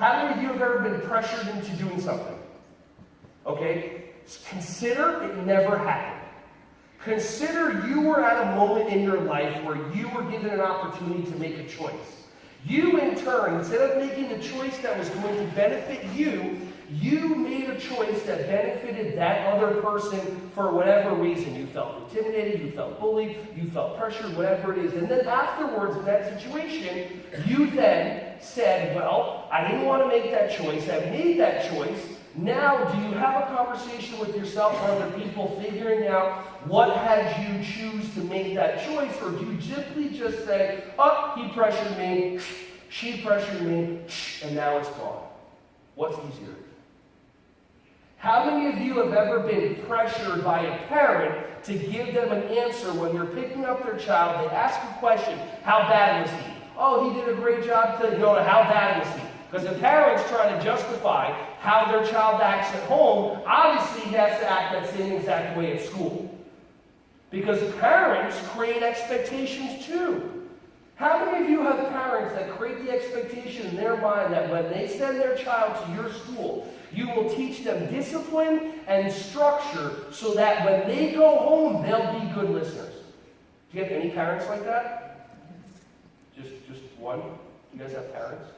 How many of you have ever been pressured into doing something? Okay? Consider it never happened. Consider you were at a moment in your life where you were given an opportunity to make a choice. You, in turn, instead of making the choice that was going to benefit you, you made a choice that benefited that other person for whatever reason. You felt intimidated, you felt bullied, you felt pressured, whatever it is. And then afterwards, in that situation, you then said, well, I didn't want to make that choice. I made that choice. Now, do you have a conversation with yourself or other people figuring out what had you choose to make that choice? Or do you simply just say, oh, he pressured me, she pressured me, and now it's gone? What's easier? How many of you have ever been pressured by a parent to give them an answer when you're picking up their child? They ask a question, how bad was he? Oh, he did a great job today. No, how bad was he? Because the parent's trying to justify how their child acts at home. Obviously, he has to act that same exact way at school. Because parents create expectations too. How many of you have parents that create the expectation in their mind that when they send their child to your school, you will teach them discipline and structure so that when they go home, they'll be good listeners? Do you have any parents like that? Just one? You guys have parents?